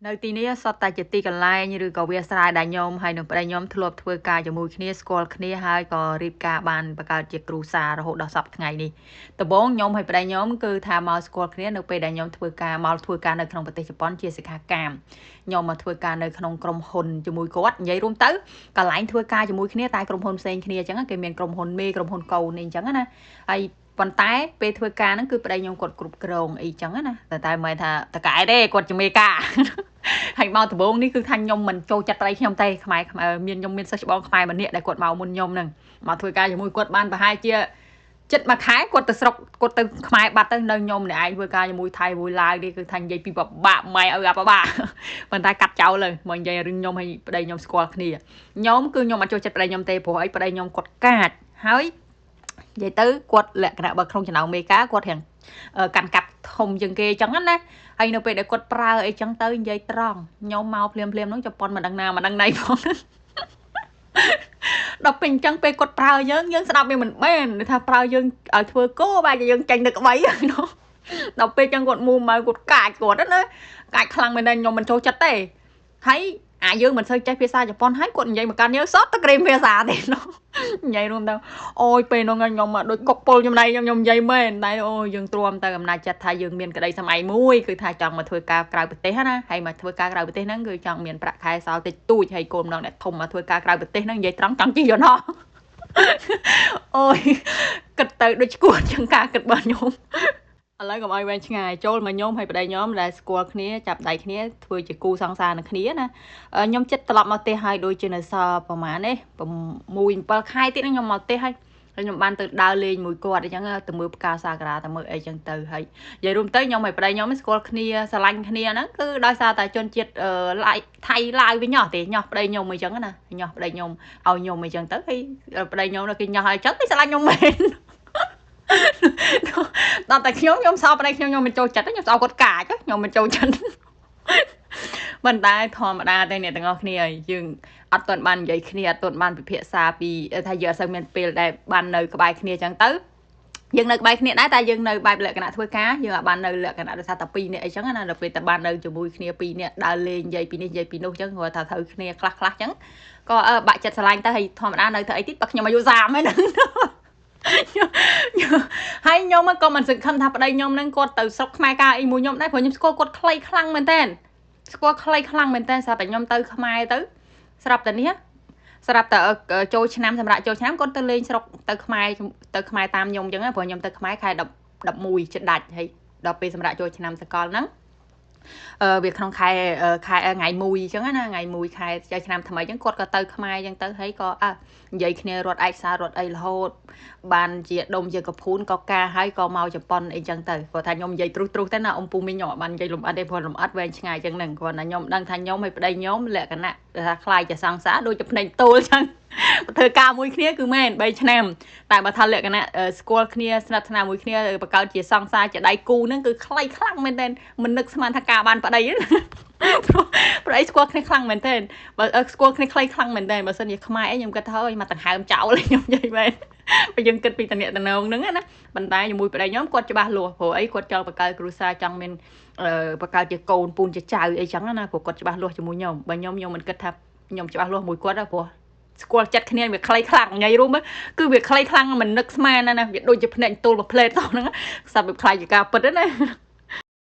នៅទីនេះសតតែជាទីកន្លែងឬក៏វាស្រ័យដែលខ្ញុំហើយនឹងប្តីខ្ញុំធ្លាប់ធ្វើការជាមួយគ្នាស្គាល់គ្នាហើយក៏រៀបការបានបង្កើតជាគ្រួសាររហូតដល់សប្តាហ៍ថ្ងៃនេះដំបូងខ្ញុំហើយប្តីខ្ញុំគឺថាមកស្គាល់គ្នានៅពេលដែលខ្ញុំធ្វើការមកធ្វើការនៅក្នុងប្រទេសជប៉ុនជាសិក្ខាកាមខ្ញុំមកធ្វើការនៅក្នុងក្រុមហ៊ុនជាមួយគាត់និយាយរួមទៅកន្លែងធ្វើការជាមួយគ្នាតែក្រុមហ៊ុនផ្សេងគ្នាអញ្ចឹងគេមានក្រុមហ៊ុនមេក្រុមហ៊ុនកូននេះអញ្ចឹងណាហើយប៉ុន្តែពេលធ្វើការហ្នឹងគឺប្តីខ្ញុំគាត់គ្រប់គ្រងអីចឹងណាតែមិនថាតកែទេគាត់ជាមេការហើយមកដំបូងនេះគឺថាខ្ញុំមិនចូលចិត្តប្តីខ្ញុំទេខ្មែរមានខ្ញុំមានសិស្សច្បងខ្មែរម្នាក់ដែលគាត់មកមុនខ្ញុំហ្នឹងមកធ្វើការជាមួយគាត់បានប្រហែលជាចិត្តមួយខែគាត់ទៅស្រុកគាត់ទៅខ្មែរបាត់ទៅនៅខ្ញុំម្នាក់ឯងធ្វើការជាមួយថៃមួយឡាវនេះគឺថានិយាយពីបបាក់ម៉ែឲ្យអាបបាក់ប៉ុន្តែកាត់ចោលលើមកនិយាយរឿងខ្ញុំហើយប្តីខ្ញុំស្គាល់គ្នាខ្ញុំគឺខ្ញុំអត់ចូលចិត្តប្តីខ្ញុំទេព្រោះអីប្តីខ្ញុំគាត់កាចហើយនិយាយទៅគាត់លក្ខណៈបើក្នុងចំណោមមេការគាត់រៀងកាន់កាប់ធំជាងគេអញ្ចឹងណាហើយនៅពេលដែលគាត់ប្រើអីចឹងទៅនិយាយត្រង់ខ្ញុំមកភ្លាមហ្នឹងជប៉ុនមិនដឹងណាមិនដឹងណៃផងដល់ពេលអញ្ចឹងពេលគាត់ប្រើយើងស្ដាប់វាមិនមែនថាប្រើយើងឲ្យធ្វើគោបែរជាយើងចាញ់ទឹកក្បីដល់ពេលអញ្ចឹងគាត់មូមកគាត់កាចគាត់ណាកាចខ្លាំងមែនទេខ្ញុំមិនចូលចិត្តទេហើយយើងមិនសូវចេះភាសាជប៉ុនហើយគាត់និយាយមកកាន់យើងសតតែក្រេមភាសាទេនិយាយរួមទៅអូយពេលនោះខ្ញុំដូចកុកពុលចំណៃខ្ញុំនិយាយមែនតែអូយយើងទ្រាំទៅអំណាចចិត្តថាយើងមានក្តីសម័យមួយគឺថាចង់មកធ្វើការក្រៅប្រទេសណាហើយមកធ្វើការក្រៅប្រទេសហ្នឹងគឺចង់មានប្រាក់ខែសល់តិចតួចហើយគោលម្ដងអ្នកធំមកធ្វើការក្រៅប្រទេសហ្នឹងនិយាយត្រង់ចង់ជិះយន្តហោះអូយគិតទៅដូចឈួតជាងការគិតរបស់ខ្ញុំឥឡូវកុំឲ្យវែងឆ្ងាយចូលមកខ្ញុំហើយប្តីខ្ញុំដែលស្គាល់គ្នាចាប់ដៃគ្នាធ្វើជាគូសង្សារនឹងគ្នាណាខ្ញុំចិត្តត្រឡប់មកផ្ទះហើយដូចជានៅសល់ប្រហែលនេះ6 7 ខែទៀតខ្ញុំមកផ្ទះហើយខ្ញុំបានទៅដើរលេងមួយគាត់អញ្ចឹងទៅមើលផ្កាសាការាទៅមើលអីចឹងទៅហើយនិយាយរួមទៅខ្ញុំហើយប្តីខ្ញុំស្គាល់គ្នាស្រឡាញ់គ្នាហ្នឹងគឺដោយសារតែជនជាតិថៃឡាវវិញញោះទេញោះប្តីខ្ញុំអីចឹងណាញោះប្តីខ្ញុំឲ្យខ្ញុំអីចឹងទៅហើយប្តីខ្ញុំគេញោះឲ្យចឹងគេស្រឡាញ់ខ្ញុំមែនដល់តែខ្ញុំសោកប្តីខ្ញុំមិនចូលចិត្តខ្ញុំសោកគាត់កាចខ្ញុំមិនចូលចិត្តមិនតែធម្មតាទេអ្នកទាំងអស់គ្នាយើងអត់ទាន់បាននិយាយគ្នាអត់ទាន់បានពិភាក្សាពីថាយើងអត់សូវមានពេលដែលបាននៅក្បែរគ្នាអញ្ចឹងទៅយើងនៅក្បែរគ្នាដែរតែយើងនៅបែបលក្ខណៈធ្វើការយើងអាចបាននៅលក្ខណៈដោយសារតែ2នាក់អីចឹងណាដល់ពេលតែបាននៅជាមួយគ្នា2នាក់ដើរលេងនិយាយពីនេះនិយាយពីនោះអញ្ចឹងគាត់ថាត្រូវគ្នាខ្លះអញ្ចឹងក៏បាក់ចិត្តស្រឡាញ់ទៅហើយធម្មតានៅធ្វើអីទៀតបើខ្ញុំអាយុ30ហ្នឹងហើយខ្ញុំក៏មិនសង្ឃឹមថាប្តីខ្ញុំនឹងគាត់ទៅស្រុកខ្មែរការអីមួយខ្ញុំដែរព្រោះខ្ញុំស្គាល់គាត់ខ្លីខ្លាំងមែនតើស្គាល់ខ្លីខ្លាំងមែនតើស្រាប់តែខ្ញុំទៅខ្មែរទៅស្រាប់តែនេះស្រាប់តែចូលឆ្នាំសម្រាប់ចូលឆ្នាំគាត់ទៅលេងស្រុកទៅខ្មែរតាមខ្ញុំអញ្ចឹងព្រោះខ្ញុំទៅខ្មែរខែ11ចិត្តដាច់ហើយដល់ពេលសម្រាប់ចូលឆ្នាំសកលហ្នឹងវាក្នុងខែថ្ងៃ1អញ្ចឹងណាថ្ងៃ1ខែឆ្នាំថ្មីអញ្ចឹងគាត់ក៏ទៅខ្មែរអញ្ចឹងទៅហើយក៏និយាយគ្នារត់ឯកសាររត់អីរហូតបានជាដុំជាកភូនក៏ការហើយក៏មកជប៉ុនអីចឹងទៅគាត់ថាខ្ញុំនិយាយទ្រុសទៅណាអ៊ំពូមីងខ្ញុំអត់បាននិយាយលំអិតទេព្រោះលំអិតវែងឆ្ងាយចឹងហ្នឹងគាត់ថាខ្ញុំដឹងថាខ្ញុំហើយប្តីខ្ញុំលក្ខណៈថាខ្លាយជាសង្សារដូចជាភ្នែកតូលចឹងធ្វើការមួយគ្នាគឺមែន3ឆ្នាំតែបើថាលក្ខណៈស្គាល់គ្នាស្និទ្ធស្នាលមួយគ្នាបង្កើតជាសង្សារជាដៃគូហ្នឹងគឺខ្លីខ្លាំងមែនទែនមិននឹកស្មានថាការបានប្តីព្រោះអីស្គាល់គ្នាខ្លាំងមែនទែនបើស្គាល់គ្នាខ្លីខ្លាំងមែនទែនបើសិនជាខ្មែរអីខ្ញុំគិតថាអើយមកដង្ហើមចោលខ្ញុំនិយាយមែនបើយើងគិតពីតំណែងហ្នឹងណាប៉ុន្តែជាមួយប្តីខ្ញុំគាត់ច្បាស់លាស់ព្រោះអីគាត់ចង់បង្កើតគ្រួសារចង់មានបង្កើតជាកូនពូនជាចៅអីចឹងណាព្រោះគាត់ច្បាស់លាស់ជាមួយខ្ញុំបើខ្ញុំមិនគិតថាខ្ញុំច្បាស់លាស់មួយគាត់ទេព្រោះស្គាល់ចិត្តគ្នាវាខ្លីខ្លាំងថ្ងៃរួមគឺវាខ្លីខ្លាំងមិននឹកស្មានណាវាដូចជាភ្នែកទូលមួយផ្លេតតោះហ្នឹងស្អាប់វាខ្លាយជាការពិតណា